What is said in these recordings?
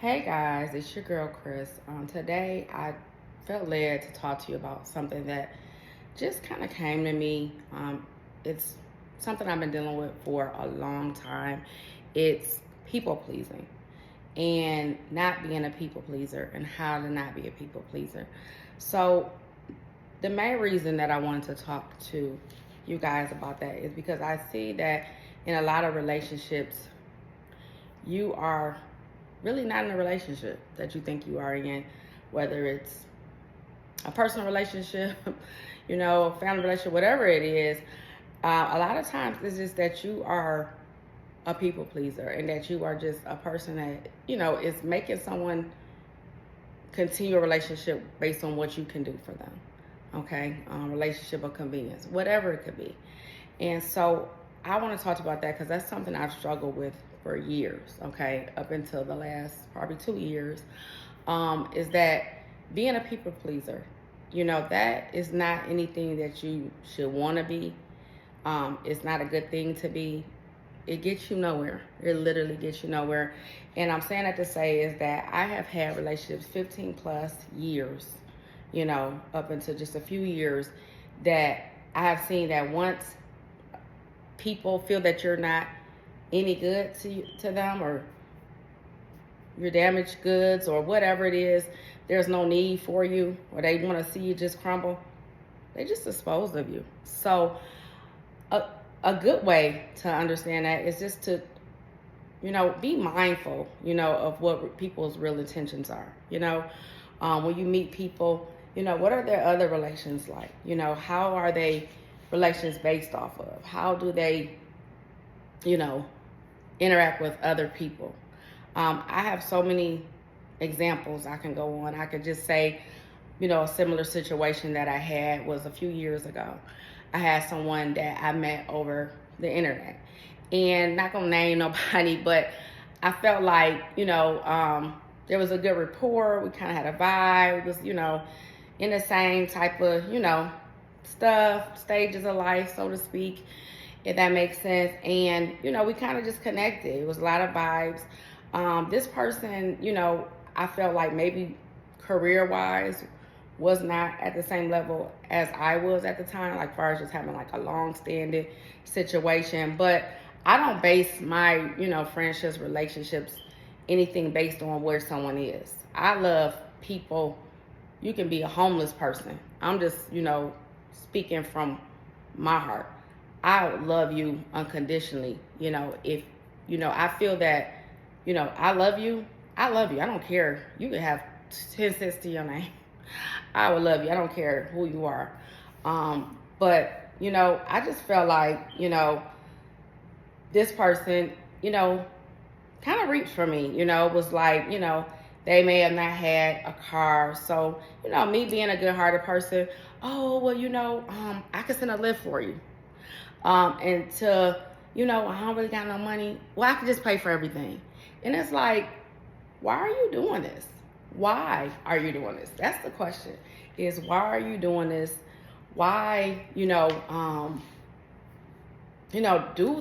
Hey guys, it's your girl Chris. Today I felt led to talk to you about something that just kind of came to me. It's something I've been dealing with for a long time. It's people pleasing and not being a people pleaser and how to not be a people pleaser. So, the main reason that I wanted to talk to you guys about that is because I see that in a lot of relationships, you are really not in a relationship that you think you are in, whether it's a personal relationship, a family relationship, whatever it is. A lot of times it's just that you are a people pleaser and that you are just a person that, is making someone continue a relationship based on what you can do for them. Okay? Relationship of convenience, whatever it could be. And so I want to talk about that because that's something I've struggled with for years, okay, up until the last probably 2 years, is that being a people pleaser, that is not anything that you should want to be. It's not a good thing to be. It gets you nowhere. It literally gets you nowhere. And I'm saying that to say is that I have had relationships 15 plus years, up until just a few years, that I have seen that once people feel that you're not any good to them, or you're damaged goods or whatever it is, there's no need for you, or they want to see you just crumble, they just dispose of you. So a good way to understand that is just to be mindful of what people's real intentions are. When you meet people, what are their other relations like? How are they relations based off of? How do they interact with other people? I have so many examples I can go on. I could just say, a similar situation that I had was a few years ago. I had someone that I met over the internet, and not gonna name nobody, but I felt like, there was a good rapport. We kind of had a vibe. It was, in the same type of, stuff, stages of life, so to speak, if that makes sense. And, we kind of just connected. It was a lot of vibes. This person, I felt like maybe career-wise was not at the same level as I was at the time, like far as just having like a long-standing situation. But I don't base my, friendships, relationships, anything based on where someone is. I love people. You can be a homeless person. I'm just, speaking from my heart. I love you unconditionally. If, I feel that, I love you. I love you. I don't care. You can have 10 cents to your name. I would love you. I don't care who you are. But, I just felt like, this person, kind of reached for me. It was like, they may have not had a car. So, me being a good hearted person, oh, well, I can send a lift for you. And to, I don't really got no money. Well, I can just pay for everything. And it's like, why are you doing this? Why are you doing this? That's the question, is why are you doing this? Why, do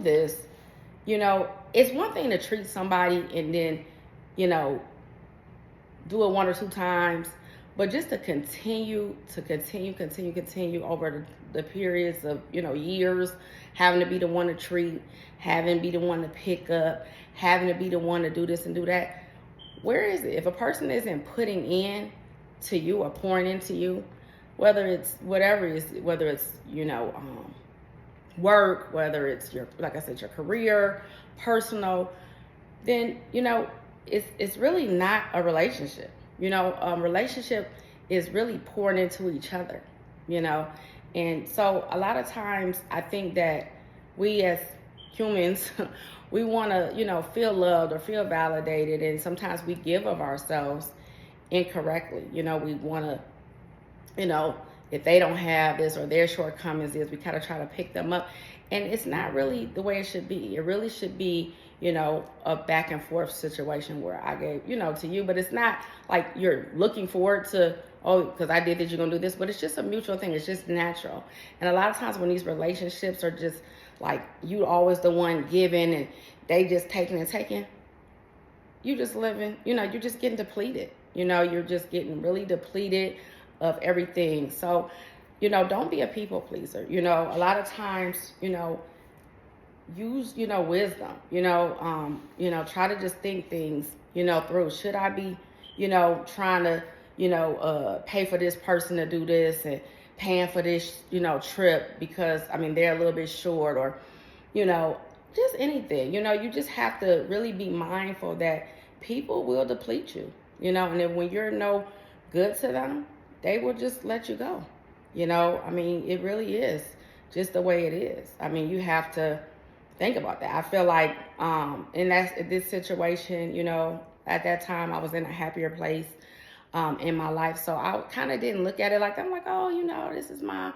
this? It's one thing to treat somebody and then, do it one or two times, but just to continue over the periods of, years, having to be the one to treat, having to be the one to pick up, having to be the one to do this and do that. Where is it? If a person isn't putting in to you or pouring into you, whether it's whatever it is, whether it's, work, whether it's your, like I said, your career, personal, then, it's really not a relationship. Relationship is really pouring into each other, And so a lot of times I think that we as humans, we want to, feel loved or feel validated. And sometimes we give of ourselves incorrectly. We want to, if they don't have this or their shortcomings is, we kind of try to pick them up. And it's not really the way it should be. It really should be, a back and forth situation where I gave, to you, but it's not like you're looking forward to, oh, because I did this, you're going to do this, but it's just a mutual thing. It's just natural. And a lot of times when these relationships are just like, you always the one giving and they just taking and taking, you just living, you're just getting depleted. You're just getting really depleted of everything. So, don't be a people pleaser. A lot of times, use, wisdom, try to just think things, through. Should I be, trying to, pay for this person to do this and paying for this, trip because, I mean, they're a little bit short or, you know, just anything. You just have to really be mindful that people will deplete you, and then when you're no good to them, they will just let you go. I mean, it really is just the way it is. I mean, you have to think about that. I feel like in this situation, at that time I was in a happier place in my life. So I kind of didn't look at it like, I'm like, oh, this is my,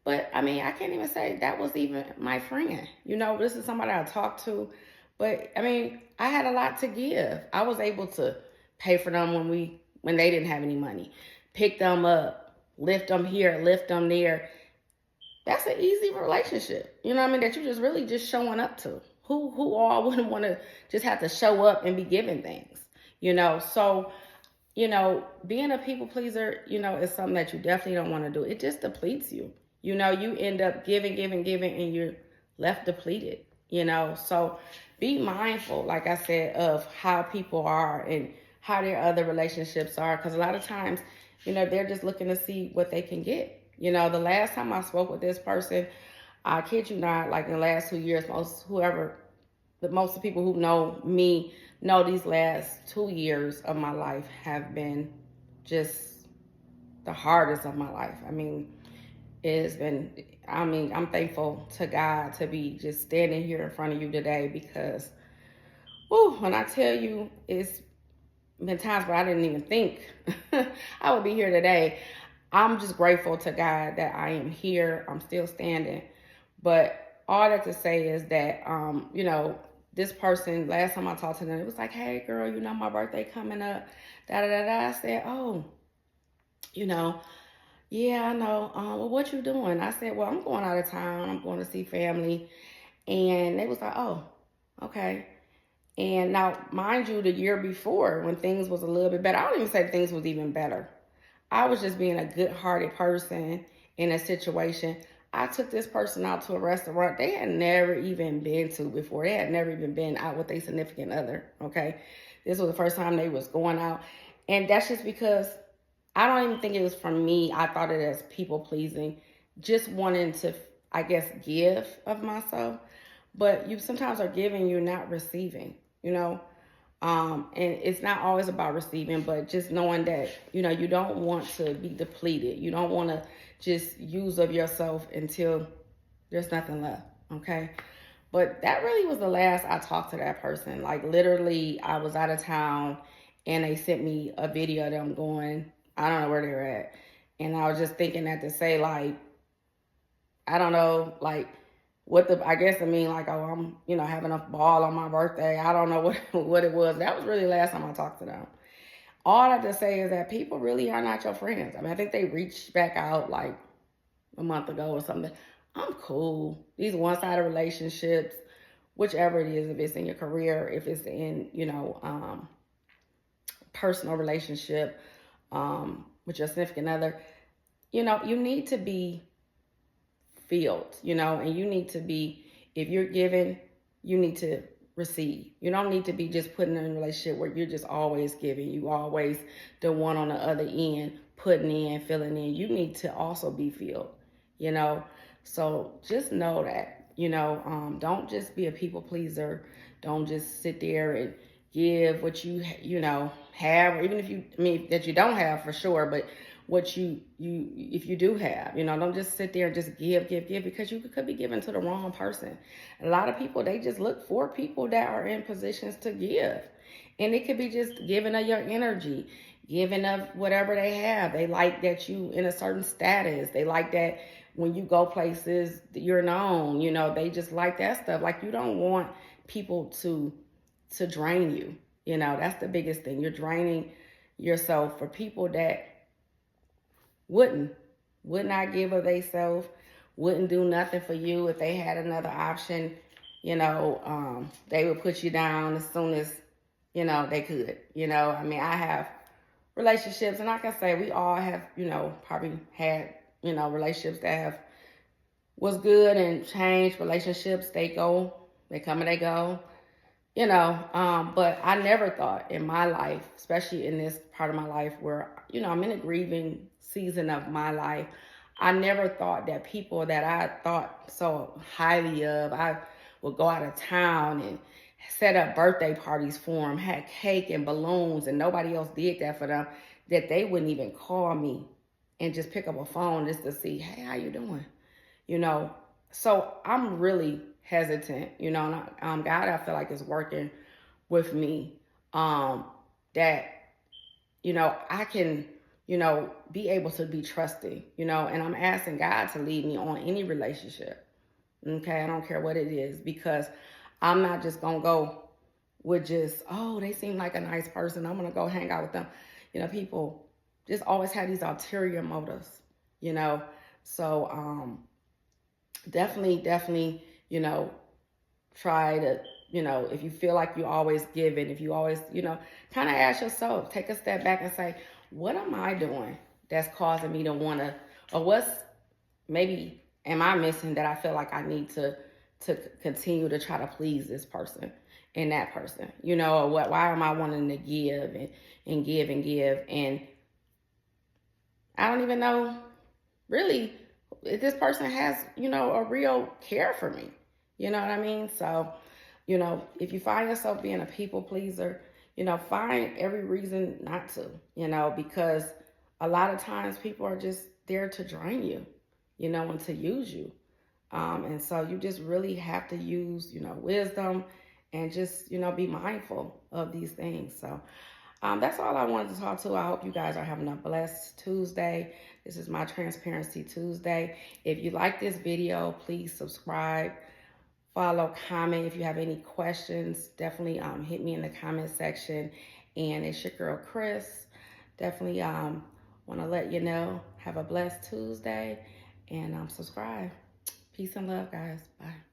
but I mean, I can't even say that was even my friend. This is somebody I talked to. But I mean, I had a lot to give. I was able to pay for them when they didn't have any money, pick them up, lift them here, lift them there. That's an easy relationship. You know what I mean? That you just really just showing up to. Who all wouldn't want to just have to show up and be given things, So, being a people pleaser, is something that you definitely don't want to do. It just depletes you. You end up giving, and you're left depleted, So be mindful, like I said, of how people are and how their other relationships are. Because a lot of times, they're just looking to see what they can get. The last time I spoke with this person, I kid you not, like in the last 2 years, most of the people who know me know these last 2 years of my life have been just the hardest of my life. I mean, I'm thankful to God to be just standing here in front of you today because, when I tell you, it's been times where I didn't even think I would be here today. I'm just grateful to God that I am here. I'm still standing. But all that to say is that, this person, last time I talked to them, it was like, hey, girl, my birthday coming up, da-da-da-da. I said, oh, yeah, I know. Well, what you doing? I said, well, I'm going out of town. I'm going to see family. And they was like, oh, okay. And now, mind you, the year before, when things was a little bit better, I don't even say things was even better. I was just being a good-hearted person in a situation. I took this person out to a restaurant they had never even been to before. They had never even been out with a significant other, okay? This was the first time they was going out. And that's just because I don't even think it was from me. I thought it as people-pleasing, just wanting to, I guess, give of myself. But you sometimes are giving, you're not receiving, and it's not always about receiving, but just knowing that, you don't want to be depleted. You don't want to just use of yourself until there's nothing left, okay? But that really was the last I talked to that person. Like, literally, I was out of town, and they sent me a video of them going, I don't know where they're at. And I was just thinking that to say, like, I don't know, like, I guess I mean, like, oh, I'm, having a ball on my birthday. I don't know what it was. That was really the last time I talked to them. All I have to say is that people really are not your friends. I mean, I think they reached back out like a month ago or something. I'm cool. These one-sided relationships, whichever it is, if it's in your career, if it's in, personal relationship with your significant other, you need to be field, and you need to be, if you're giving, you need to receive. You don't need to be just putting in a relationship where you're just always giving. You always the one on the other end, putting in, filling in. You need to also be filled, So just know that, don't just be a people pleaser. Don't just sit there and give what you, have, or even that you don't have for sure, but what you if you do have, don't just sit there and just give, because you could be giving to the wrong person. A lot of people, they just look for people that are in positions to give. And it could be just giving of your energy, giving of whatever they have. They like that you in a certain status. They like that when you go places, you're known, they just like that stuff. Like, you don't want people to drain you. That's the biggest thing. You're draining yourself for people that would not give of themselves, wouldn't do nothing for you. If they had another option, they would put you down as soon as they could. I mean, I have relationships, and like I say, we all have, probably had, relationships that have was good and changed. Relationships, they come and they go. But I never thought in my life, especially in this part of my life where, I'm in a grieving season of my life, I never thought that people that I thought so highly of, I would go out of town and set up birthday parties for them, had cake and balloons, and nobody else did that for them, that they wouldn't even call me and just pick up a phone just to see, hey, how you doing? you know. So I'm really hesitant, and God, I feel like is working with me, that, I can, be able to be trusting, and I'm asking God to lead me on any relationship. Okay. I don't care what it is, because I'm not just going to go with just, oh, they seem like a nice person, I'm going to go hang out with them. People just always have these ulterior motives, you know. So, definitely, try to, if you feel like you always giving, if you always, kind of ask yourself, take a step back and say, what am I doing that's causing me to want to, or what's maybe am I missing that I feel like I need to continue to try to please this person and that person, or why am I wanting to give and give and give, and I don't even know really if this person has, a real care for me. You know what I mean? So, if you find yourself being a people pleaser, find every reason not to, because a lot of times people are just there to drain you, and to use you. And so you just really have to use, wisdom, and just, be mindful of these things. So that's all I wanted to talk to. I hope you guys are having a blessed Tuesday. This is my Transparency Tuesday. If you like this video, please subscribe, follow, comment. If you have any questions, definitely hit me in the comment section. And it's your girl, Chris. Definitely want to let you know. Have a blessed Tuesday, and subscribe. Peace and love, guys. Bye.